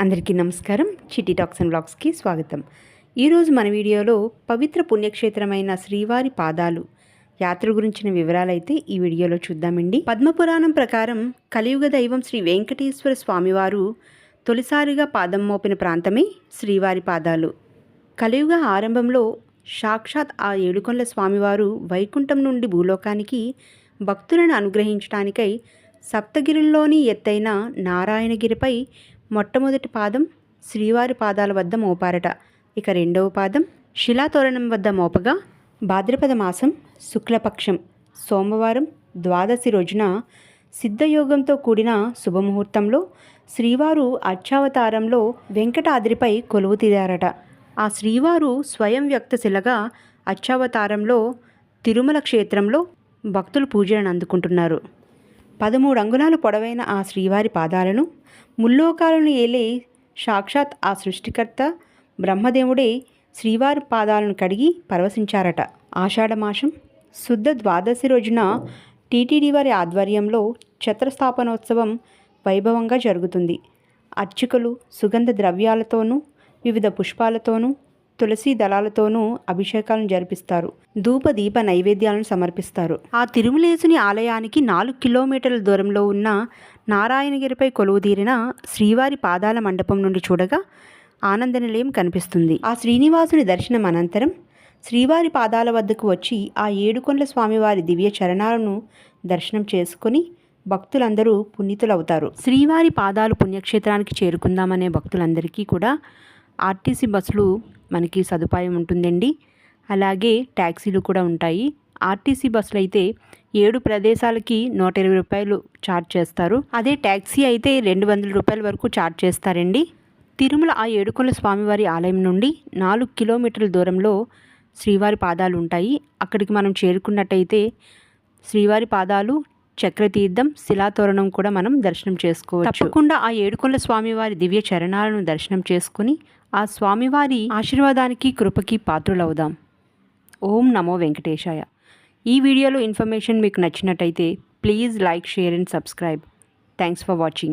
అందరికీ నమస్కారం. చిట్టి టాక్స్ అండ్ బ్లాగ్స్కి స్వాగతం. ఈరోజు మన వీడియోలో పవిత్ర పుణ్యక్షేత్రమైన శ్రీవారి పాదాలు యాత్ర గురించిన వివరాలైతే ఈ వీడియోలో చూద్దామండి. పద్మపురాణం ప్రకారం కలియుగ దైవం శ్రీ వెంకటేశ్వర స్వామివారు తొలిసారిగా పాదం మోపిన ప్రాంతమే శ్రీవారి పాదాలు. కలియుగ ఆరంభంలో సాక్షాత్ ఆ ఏడుకొండల స్వామివారు వైకుంఠం నుండి భూలోకానికి భక్తులను అనుగ్రహించడానికై సప్తగిరుల్లోని ఎత్తైన నారాయణగిరిపై మొట్టమొదటి పాదం శ్రీవారి పాదాల వద్ద మోపారట. ఇక రెండవ పాదం శిలాతోరణం వద్ద మోపగా భాద్రపద మాసం శుక్లపక్షం సోమవారం ద్వాదశి రోజున సిద్ధయోగంతో కూడిన శుభముహూర్తంలో శ్రీవారు అర్చావతారంలో వెంకటాద్రిపై కొలువు తీరారట. ఆ శ్రీవారు స్వయం వ్యక్తశిలగా అర్చావతారంలో తిరుమల క్షేత్రంలో భక్తులు పూజలను అందుకుంటున్నారు. 13 అంగుళాలు పొడవైన ఆ శ్రీవారి పాదాలను ముల్లోకాలను ఏలే సాక్షాత్ ఆ సృష్టికర్త బ్రహ్మదేవుడే శ్రీవారి పాదాలను కడిగి పరవశించారట. ఆషాఢమాసం శుద్ధ ద్వాదశి రోజున టీటీడీ వారి ఆధ్వర్యంలో ఛత్రస్థాపనోత్సవం వైభవంగా జరుగుతుంది. అర్చకులు సుగంధ ద్రవ్యాలతోనూ వివిధ పుష్పాలతోనూ తులసి దళాలతోనూ అభిషేకాలను జరిపిస్తారు. ధూప దీప నైవేద్యాలను సమర్పిస్తారు. ఆ తిరుమలేసుని ఆలయానికి 4 కిలోమీటర్ల దూరంలో ఉన్న నారాయణగిరిపై కొలువుదీరిన శ్రీవారి పాదాల మండపం నుండి చూడగా ఆనంద నిలయం కనిపిస్తుంది. ఆ శ్రీనివాసుని దర్శనం అనంతరం శ్రీవారి పాదాల వద్దకు వచ్చి ఆ ఏడుకొండల స్వామివారి దివ్య చరణాలను దర్శనం చేసుకుని భక్తులందరూ పునీతులవుతారు. శ్రీవారి పాదాలు పుణ్యక్షేత్రానికి చేరుకుందామనే భక్తులందరికీ కూడా ఆర్టీసీ బస్సులు మనకి సదుపాయం ఉంటుందండి. అలాగే ట్యాక్సీలు కూడా ఉంటాయి. ఆర్టీసీ బస్సులు అయితే 7 ప్రదేశాలకి 120 రూపాయలు ఛార్జ్ చేస్తారు. అదే ట్యాక్సీ అయితే 200 రూపాయల వరకు ఛార్జ్ చేస్తారండి. తిరుమల ఆ ఏడుకొండల స్వామివారి ఆలయం నుండి 4 కిలోమీటర్ల దూరంలో శ్రీవారి పాదాలు ఉంటాయి. అక్కడికి మనం చేరుకున్నట్టయితే శ్రీవారి పాదాలు, చక్రతీర్థం, శిలాతోరణం కూడా మనం దర్శనం చేసుకోవచ్చు. తప్పకుండా ఆ ఏడుకొండల స్వామివారి దివ్య చరణాలను దర్శనం చేసుకుని ఆ స్వామివారి ఆశీర్వాదానికి కృపకి పాత్రులవుదాం. ఓం నమో వెంకటేశాయ. ఈ వీడియోలో ఇన్ఫర్మేషన్ మీకు నచ్చినట్టయితే please like, share and subscribe. Thanks for watching.